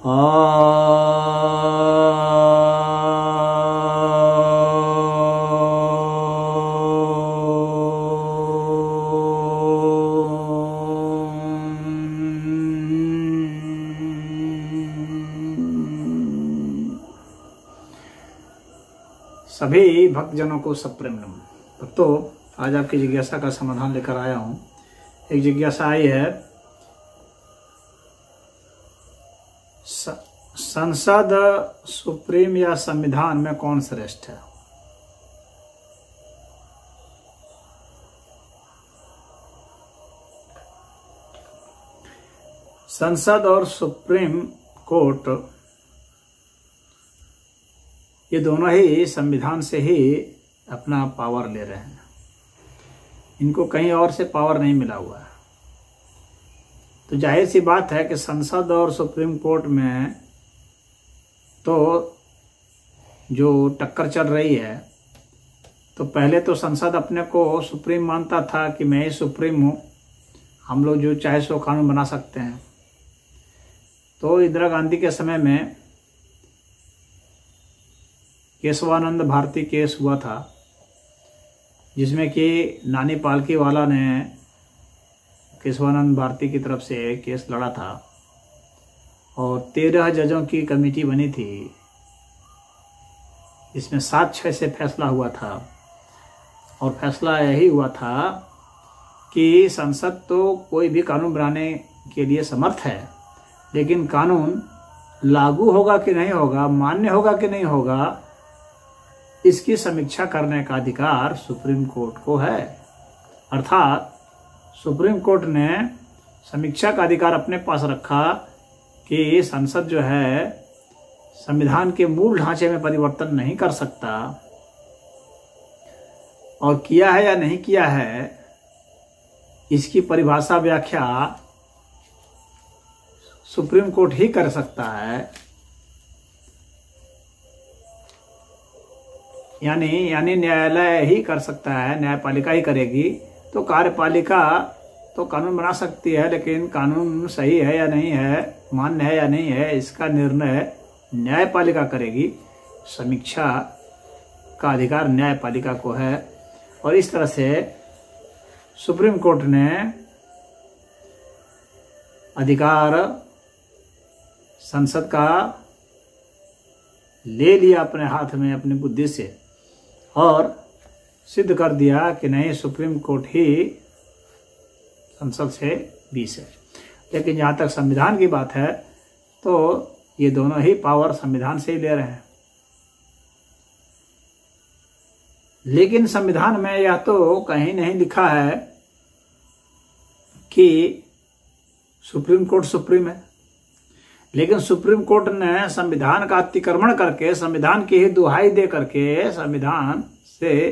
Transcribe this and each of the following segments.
सभी भक्तजनों को सप्रेम नमः। भक्तों, आज आपकी जिज्ञासा का समाधान लेकर आया हूं। एक जिज्ञासा आई है, संसद, सुप्रीम या संविधान में कौन श्रेष्ठ है? संसद और सुप्रीम कोर्ट ये दोनों ही संविधान से ही अपना पावर ले रहे हैं। इनको कहीं और से पावर नहीं मिला हुआ है। तो जाहिर सी बात है कि संसद और सुप्रीम कोर्ट में तो जो टक्कर चल रही है, तो पहले तो संसद अपने को सुप्रीम मानता था कि मैं ही सुप्रीम हूँ, हम लोग जो चाहे सो कानून बना सकते हैं। तो इंदिरा गांधी के समय में केशवानंद भारती केस हुआ था, जिसमें कि नानी पालकी वाला ने केशवानंद भारती की तरफ से केस लड़ा था और 13 जजों की कमेटी बनी थी। इसमें 7-6 से फैसला हुआ था और फैसला यही हुआ था कि संसद तो कोई भी कानून बनाने के लिए समर्थ है, लेकिन कानून लागू होगा कि नहीं होगा, मान्य होगा कि नहीं होगा, इसकी समीक्षा करने का अधिकार सुप्रीम कोर्ट को है। अर्थात सुप्रीम कोर्ट ने समीक्षा का अधिकार अपने पास रखा कि संसद जो है संविधान के मूल ढांचे में परिवर्तन नहीं कर सकता, और किया है या नहीं किया है इसकी परिभाषा व्याख्या सुप्रीम कोर्ट ही कर सकता है। यानी न्यायालय ही कर सकता है, न्यायपालिका ही करेगी। तो कार्यपालिका तो कानून बना सकती है, लेकिन कानून सही है या नहीं है, मान्य है या नहीं है, इसका निर्णय न्यायपालिका करेगी। समीक्षा का अधिकार न्यायपालिका को है। और इस तरह से सुप्रीम कोर्ट ने अधिकार संसद का ले लिया अपने हाथ में अपनी बुद्धि से और सिद्ध कर दिया कि नहीं, सुप्रीम कोर्ट ही संसद से 20 है। लेकिन जहाँ तक संविधान की बात है तो ये दोनों ही पावर संविधान से ही ले रहे हैं। लेकिन संविधान में यह तो कहीं नहीं लिखा है कि सुप्रीम कोर्ट सुप्रीम है, लेकिन सुप्रीम कोर्ट ने संविधान का अतिक्रमण करके, संविधान की ही दुहाई दे करके संविधान से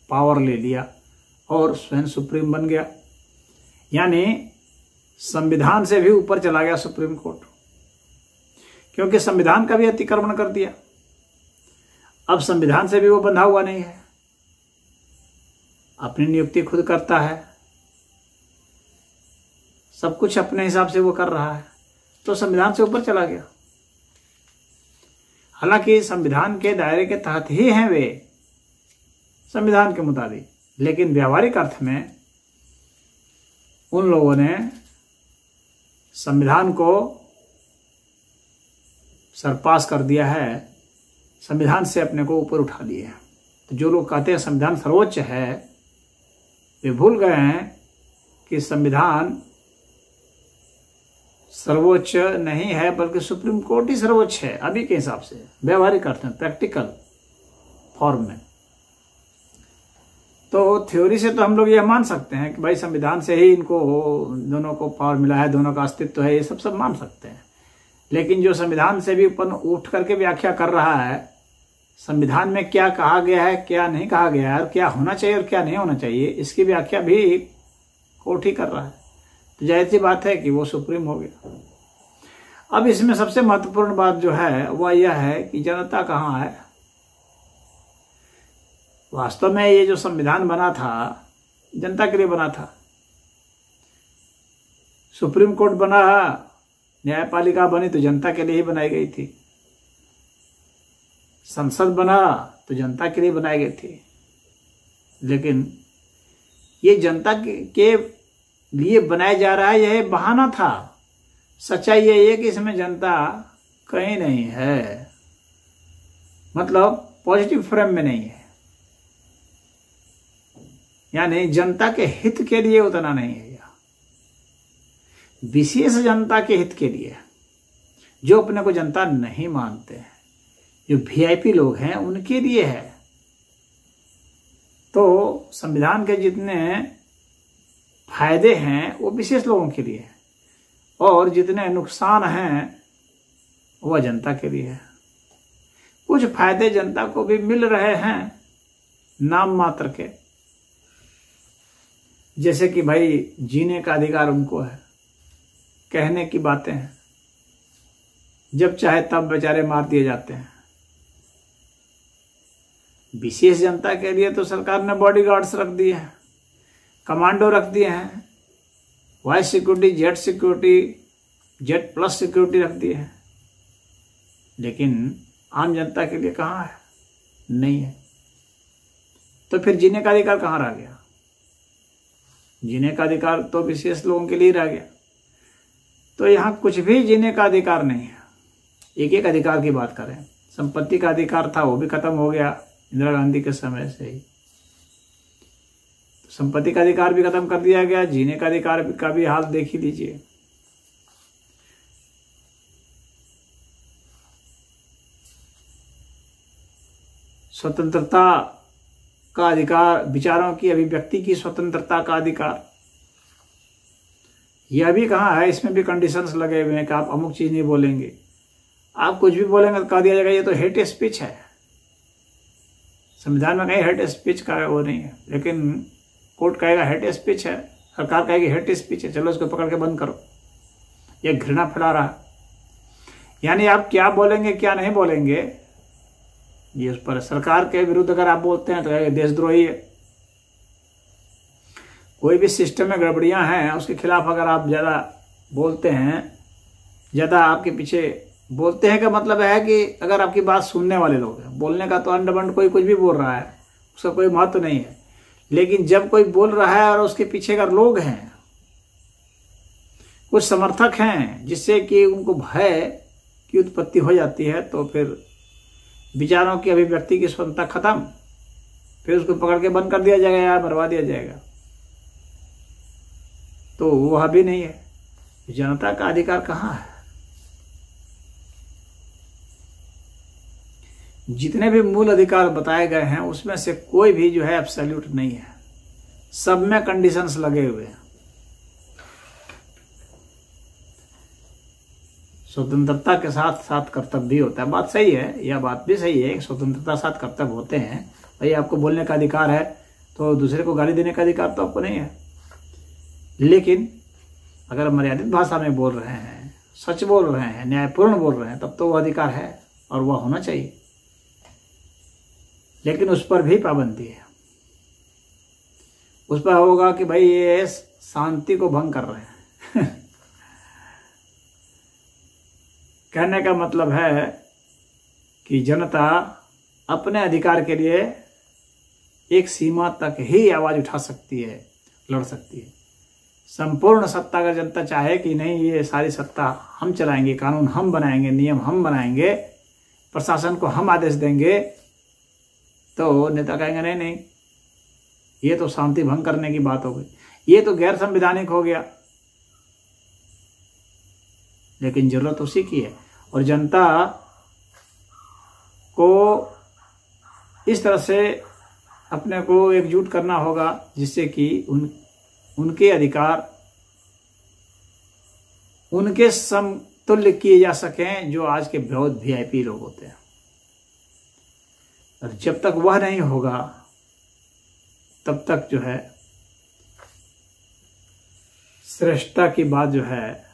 पावर ले लिया और स्वयं सुप्रीम बन गया। यानी संविधान से भी ऊपर चला गया सुप्रीम कोर्ट, क्योंकि संविधान का भी अतिक्रमण कर दिया। अब संविधान से भी वो बंधा हुआ नहीं है, अपनी नियुक्ति खुद करता है, सब कुछ अपने हिसाब से वो कर रहा है, तो संविधान से ऊपर चला गया। हालांकि संविधान के दायरे के तहत ही हैं वे, संविधान के मुताबिक, लेकिन व्यावहारिक अर्थ में उन लोगों ने संविधान को सरपास कर दिया है, संविधान से अपने को ऊपर उठा लिए हैं। तो जो लोग कहते हैं संविधान सर्वोच्च है, वे भूल गए हैं कि संविधान सर्वोच्च नहीं है, बल्कि सुप्रीम कोर्ट ही सर्वोच्च है अभी के हिसाब से, व्यवहारिक अर्थ में, प्रैक्टिकल फॉर्म में। तो थ्योरी से तो हम लोग यह मान सकते हैं कि भाई संविधान से ही इनको दोनों को पावर मिला है, दोनों का अस्तित्व है, ये सब मान सकते हैं। लेकिन जो संविधान से भी ऊपर उठ करके व्याख्या कर रहा है, संविधान में क्या कहा गया है, क्या नहीं कहा गया है, और क्या होना चाहिए और क्या नहीं होना चाहिए, इसकी व्याख्या भी कोर्ट ही कर रहा है। तो जाहिर सी बात है कि वो सुप्रीम हो गया। अब इसमें सबसे महत्वपूर्ण बात जो है वह यह है कि जनता कहाँ है। वास्तव में ये जो संविधान बना था जनता के लिए बना था। सुप्रीम कोर्ट बना न्यायपालिका बनी तो जनता के लिए ही बनाई गई थी, संसद बना तो जनता के लिए बनाई गई थी। लेकिन ये जनता के लिए बनाया जा रहा है, यह बहाना था। सच्चाई यही है कि इसमें जनता कहीं नहीं है, मतलब पॉजिटिव फ्रेम में नहीं है, यानी जनता के हित के लिए उतना नहीं है, विशेष जनता के हित के लिए, जो अपने को जनता नहीं मानते हैं, जो वीआईपी लोग हैं उनके लिए है। तो संविधान के जितने फायदे हैं वो विशेष लोगों के लिए है, और जितने नुकसान हैं वह जनता के लिए है। कुछ फायदे जनता को भी मिल रहे हैं नाम मात्र के, जैसे कि भाई जीने का अधिकार उनको है, कहने की बातें हैं, जब चाहे तब बेचारे मार दिए जाते हैं। विशेष जनता के लिए तो सरकार ने बॉडीगार्ड्स रख दिए हैं, कमांडो रख दिए हैं, vice security, jet security, jet plus security रख दिए हैं। लेकिन आम जनता के लिए कहाँ है? नहीं है। तो फिर जीने का अधिकार कहाँ रह गया? जीने का अधिकार तो विशेष लोगों के लिए रह गया। तो यहाँ कुछ भी जीने का अधिकार नहीं है। एक एक अधिकार की बात करें, संपत्ति का अधिकार था वो भी खत्म हो गया इंदिरा गांधी के समय से ही। संपत्ति का अधिकार भी खत्म कर दिया गया, जीने का अधिकार का भी हाल देख ही लीजिए। स्वतंत्रता का अधिकार, विचारों की अभिव्यक्ति की स्वतंत्रता का अधिकार, यह भी कहाँ है? इसमें भी कंडीशंस लगे हुए हैं कि आप अमुक चीज नहीं बोलेंगे, आप कुछ भी बोलेंगे तो कह दिया जाएगा ये तो हेट स्पीच है। संविधान में कहीं हेट स्पीच का वो नहीं है, लेकिन कोर्ट कहेगा हेट स्पीच है, सरकार कहेगी हेट स्पीच है, चलो इसको पकड़ के बंद करो, ये घृणा फैला रहा है। यानी आप क्या बोलेंगे क्या नहीं बोलेंगे ये उस पर। सरकार के विरुद्ध अगर आप बोलते हैं तो ये देशद्रोही है। कोई भी सिस्टम में गड़बड़ियां हैं उसके खिलाफ अगर आप ज्यादा बोलते हैं, ज्यादा आपके पीछे बोलते हैं, का मतलब है कि अगर आपकी बात सुनने वाले लोग हैं, बोलने का तो अंडबंड कोई कुछ भी बोल रहा है, उसका कोई महत्व नहीं है। लेकिन जब कोई बोल रहा है और उसके पीछे अगर लोग हैं, कुछ समर्थक हैं, जिससे कि उनको भय की उत्पत्ति हो जाती है, तो फिर विचारों की अभिव्यक्ति की स्वतंत्रता खत्म, फिर उसको पकड़ के बंद कर दिया जाएगा या मरवा दिया जाएगा। तो वह भी नहीं है। जनता का अधिकार कहाँ है? जितने भी मूल अधिकार बताए गए हैं उसमें से कोई भी जो है एब्सोल्यूट नहीं है, सब में कंडीशंस लगे हुए हैं। स्वतंत्रता के साथ साथ कर्तव्य भी होता है, बात सही है, यह बात भी सही है, स्वतंत्रता साथ कर्तव्य होते हैं। भाई आपको बोलने का अधिकार है तो दूसरे को गाली देने का अधिकार तो आपको नहीं है, लेकिन अगर मर्यादित भाषा में बोल रहे हैं, सच बोल रहे हैं, न्यायपूर्ण बोल रहे हैं, तब तो वह अधिकार है और वह होना चाहिए। लेकिन उस पर भी पाबंदी है, उस पर होगा कि भाई ये शांति को भंग कर रहे हैं। कहने का मतलब है कि जनता अपने अधिकार के लिए एक सीमा तक ही आवाज उठा सकती है, लड़ सकती है। संपूर्ण सत्ता अगर जनता चाहे कि नहीं ये सारी सत्ता हम चलाएंगे, कानून हम बनाएंगे, नियम हम बनाएंगे, प्रशासन को हम आदेश देंगे, तो नेता कहेंगे नहीं नहीं ये तो शांति भंग करने की बात हो गई, ये तो गैर संवैधानिक हो गया। लेकिन जरूरत उसी की है, और जनता को इस तरह से अपने को एकजुट करना होगा जिससे कि उनके अधिकार उनके समतुल्य किए जा सकें जो आज के बहुत वीआईपी लोग होते हैं। और जब तक वह नहीं होगा तब तक जो है श्रेष्ठता की बात जो है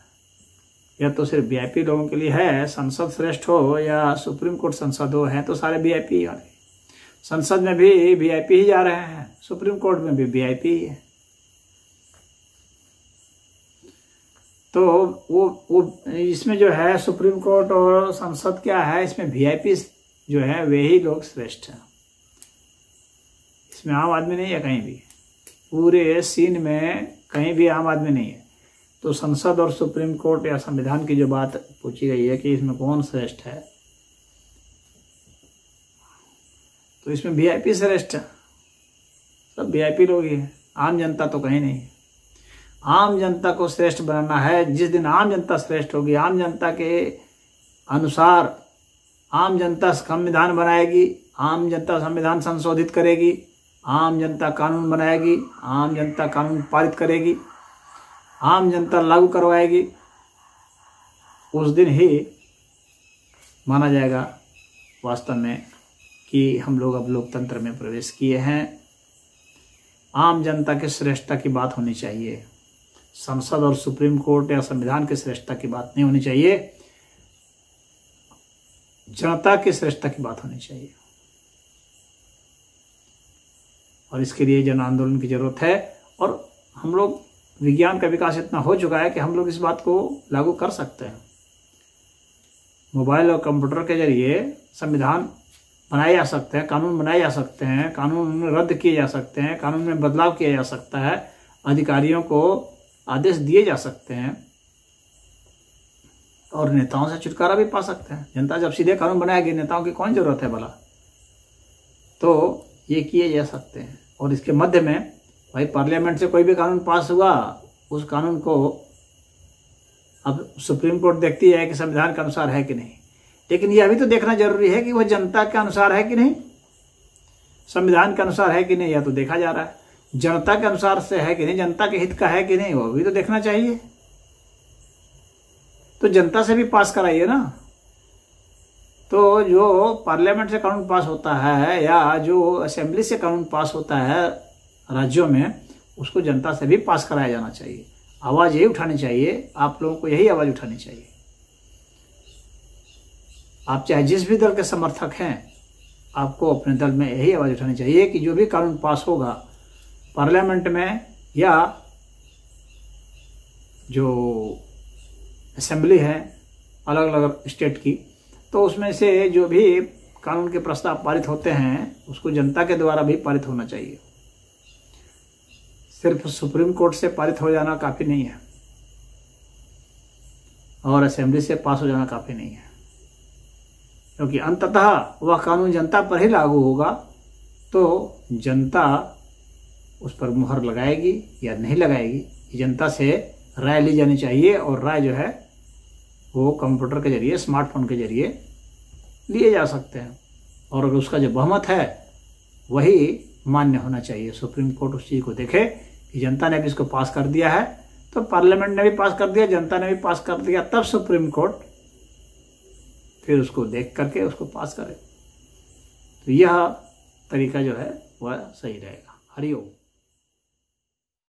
या तो सिर्फ वीआईपी लोगों के लिए है, संसद श्रेष्ठ हो या सुप्रीम कोर्ट संसद हो, है तो सारे वीआईपी ही आ रहे। संसद में भी वीआईपी ही जा रहे हैं, सुप्रीम कोर्ट में भी वीआईपी ही है। तो वो इसमें जो है सुप्रीम कोर्ट और संसद क्या है, इसमें वीआईपी जो है वे ही लोग श्रेष्ठ हैं। इसमें आम आदमी नहीं है कहीं भी, पूरे सीन में कहीं भी आम आदमी नहीं है। तो संसद और सुप्रीम कोर्ट या संविधान की जो बात पूछी गई है कि इसमें कौन श्रेष्ठ है, तो इसमें वीआईपी श्रेष्ठ है। सब वीआईपी लोग ही हैं, आम जनता तो कहीं नहीं है। आम जनता को श्रेष्ठ बनाना है। जिस दिन आम जनता श्रेष्ठ होगी, आम जनता के अनुसार आम जनता संविधान बनाएगी, आम जनता संविधान संशोधित करेगी, आम जनता कानून बनाएगी, आम जनता कानून पारित करेगी, आम जनता लागू करवाएगी, उस दिन ही माना जाएगा वास्तव में कि हम लोग अब लोकतंत्र में प्रवेश किए हैं। आम जनता की श्रेष्ठता की बात होनी चाहिए। संसद और सुप्रीम कोर्ट या संविधान की श्रेष्ठता की बात नहीं होनी चाहिए, जनता की श्रेष्ठता की बात होनी चाहिए। और इसके लिए जन आंदोलन की जरूरत है। और हम लोग, विज्ञान का विकास इतना हो चुका है कि हम लोग इस बात को लागू कर सकते हैं। मोबाइल और कंप्यूटर के जरिए संविधान बनाए जा सकते हैं, कानून बनाए जा सकते हैं, कानून रद्द किए जा सकते हैं, कानून में बदलाव किया जा सकता है, अधिकारियों को आदेश दिए जा सकते हैं और नेताओं से छुटकारा भी पा सकते हैं। जनता जब सीधे कानून बनाएगी, नेताओं की कौन जरूरत है भला। तो ये किए जा सकते हैं। और इसके मध्य में भाई पार्लियामेंट से कोई भी कानून पास हुआ, उस कानून को अब सुप्रीम कोर्ट देखती है कि संविधान के अनुसार है कि नहीं। लेकिन यह भी तो देखना जरूरी है कि वह जनता के अनुसार है कि नहीं, संविधान के अनुसार है कि नहीं, यह तो देखा जा रहा है। जनता के अनुसार से है कि नहीं, जनता के हित का है कि नहीं, वो भी तो देखना चाहिए। तो जनता से भी पास कराइए ना। तो जो पार्लियामेंट से कानून पास होता है या जो असेंबली से कानून पास होता है राज्यों में, उसको जनता से भी पास कराया जाना चाहिए। आवाज यही उठानी चाहिए, आप लोगों को यही आवाज उठानी चाहिए। आप चाहे जिस भी दल के समर्थक हैं, आपको अपने दल में यही आवाज उठानी चाहिए कि जो भी कानून पास होगा पार्लियामेंट में या जो असेंबली है अलग अलग स्टेट की, तो उसमें से जो भी कानून के प्रस्ताव पारित होते हैं उसको जनता के द्वारा भी पारित होना चाहिए। सिर्फ सुप्रीम कोर्ट से पारित हो जाना काफी नहीं है और असेंबली से पास हो जाना काफी नहीं है, क्योंकि अंततः वह कानून जनता पर ही लागू होगा। तो जनता उस पर मुहर लगाएगी या नहीं लगाएगी, जनता से राय ली जानी चाहिए। और राय जो है वो कंप्यूटर के जरिए, स्मार्टफोन के जरिए लिए जा सकते हैं। और अगर उसका जो बहुमत है वही मान्य होना चाहिए। सुप्रीम कोर्ट उस चीज को देखे कि जनता ने भी इसको पास कर दिया है, तो पार्लियामेंट ने भी पास कर दिया, जनता ने भी पास कर दिया, तब सुप्रीम कोर्ट फिर उसको देख करके उसको पास करे। तो यह तरीका जो है वह सही रहेगा। हरिओम।